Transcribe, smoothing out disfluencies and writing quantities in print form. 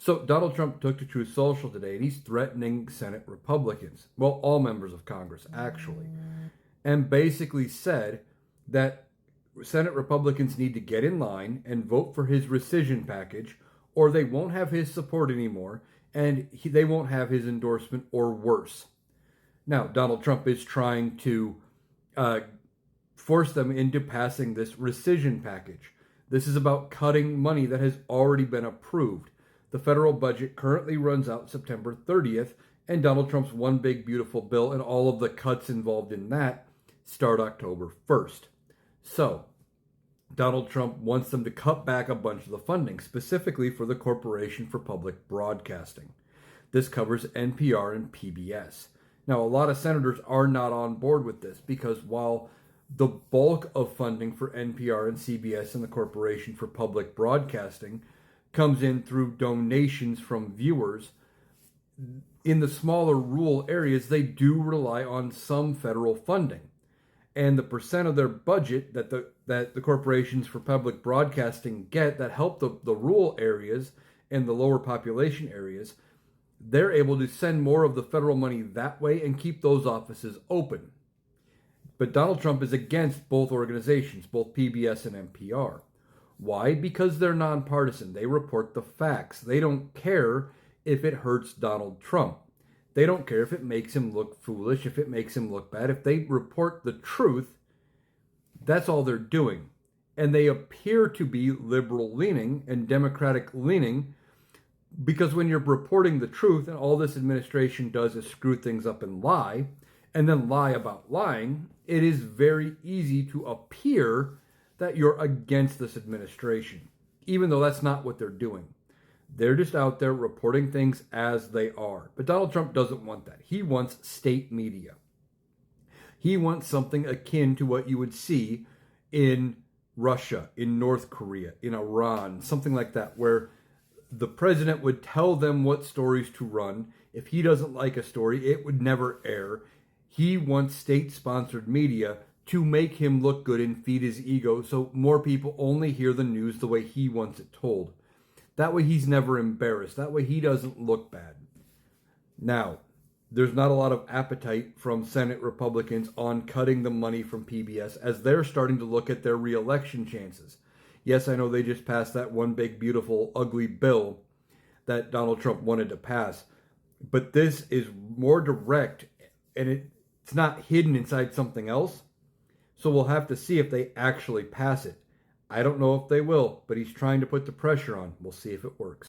So Donald Trump took to Truth Social today and he's threatening Senate Republicans, well, all members of Congress actually, and basically said that Senate Republicans need to get in line and vote for his rescission package or they won't have his support anymore and they won't have his endorsement or worse. Now, Donald Trump is trying to force them into passing this rescission package. This is about cutting money that has already been approved. The federal budget currently runs out September 30th, and Donald Trump's one big beautiful bill and all of the cuts involved in that start October 1st. So, Donald Trump wants them to cut back a bunch of the funding, specifically for the Corporation for Public Broadcasting. This covers NPR and PBS. Now, a lot of senators are not on board with this because while the bulk of funding for NPR and CBS and the Corporation for Public Broadcasting comes in through donations from viewers, in the smaller rural areas, they do rely on some federal funding. And the percent of their budget that the corporations for public broadcasting get that help the rural areas and the lower population areas, they're able to send more of the federal money that way and keep those offices open. But Donald Trump is against both organizations, both PBS and NPR. Why? Because they're nonpartisan. They report the facts. They don't care if it hurts Donald Trump. They don't care if it makes him look foolish, if it makes him look bad. If they report the truth, that's all they're doing. And they appear to be liberal-leaning and Democratic-leaning because when you're reporting the truth, and all this administration does is screw things up and lie about lying, it is very easy to appear that you're against this administration, even though that's not what they're doing. They're just out there reporting things as they are. But Donald Trump doesn't want that. He wants state media. He wants something akin to what you would see in Russia, in North Korea, in Iran, something like that, where the president would tell them what stories to run. If he doesn't like a story, it would never air. He wants state-sponsored media to make him look good and feed his ego so more people only hear the news the way he wants it told. That way he's never embarrassed. That way he doesn't look bad. Now, there's not a lot of appetite from Senate Republicans on cutting the money from PBS as they're starting to look at their re-election chances. Yes, I know they just passed that one big, beautiful, ugly bill that Donald Trump wanted to pass. But this is more direct and it's not hidden inside something else. So we'll have to see if they actually pass it. I don't know if they will, but he's trying to put the pressure on. We'll see if it works.